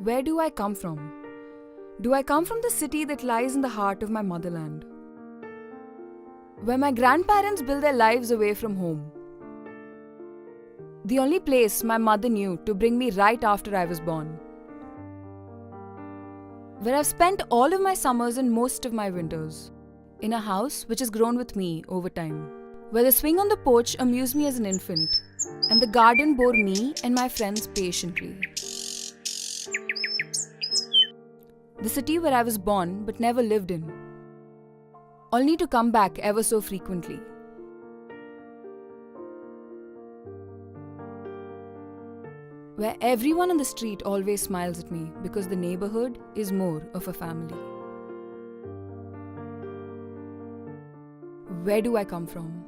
Where do I come from? Do I come from the city that lies in the heart of my motherland? Where my grandparents built their lives away from home. The only place my mother knew to bring me right after I was born. Where I've spent all of my summers and most of my winters. In a house which has grown with me over time. Where the swing on the porch amused me as an infant, and the garden bore me and my friends patiently. The city where I was born but never lived in, only to come back ever so frequently. Where everyone on the street always smiles at me because the neighbourhood is more of a family. Where do I come from?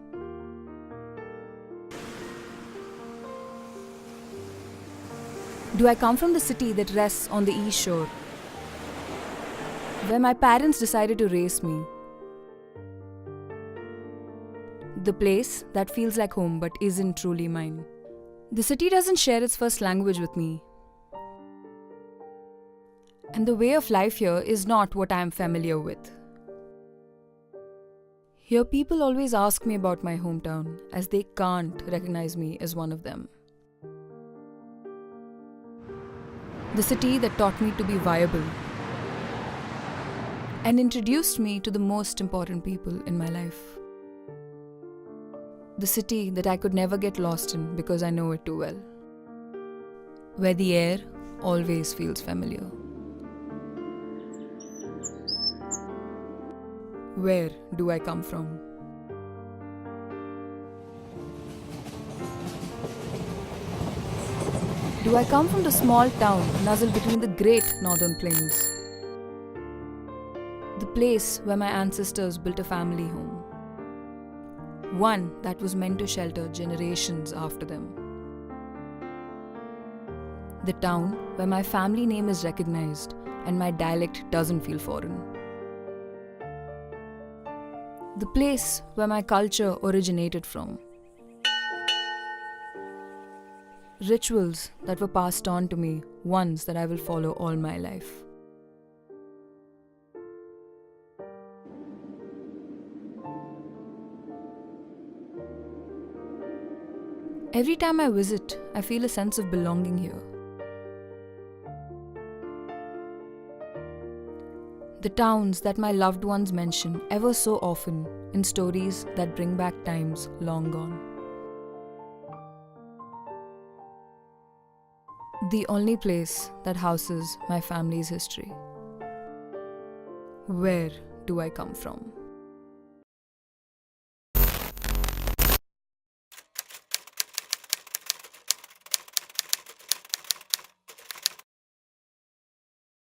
Do I come from the city that rests on the east shore, where my parents decided to raise me? The place that feels like home but isn't truly mine. The city doesn't share its first language with me. And the way of life here is not what I am familiar with. Here people always ask me about my hometown as they can't recognize me as one of them. The city that taught me to be viable and introduced me to the most important people in my life. The city that I could never get lost in because I know it too well. Where the air always feels familiar. Where do I come from? Do I come from the small town nuzzled between the great northern plains? The place where my ancestors built a family home. One that was meant to shelter generations after them. The town where my family name is recognized and my dialect doesn't feel foreign. The place where my culture originated from. Rituals that were passed on to me, ones that I will follow all my life. Every time I visit, I feel a sense of belonging here. The towns that my loved ones mention ever so often in stories that bring back times long gone. The only place that houses my family's history. Where do I come from?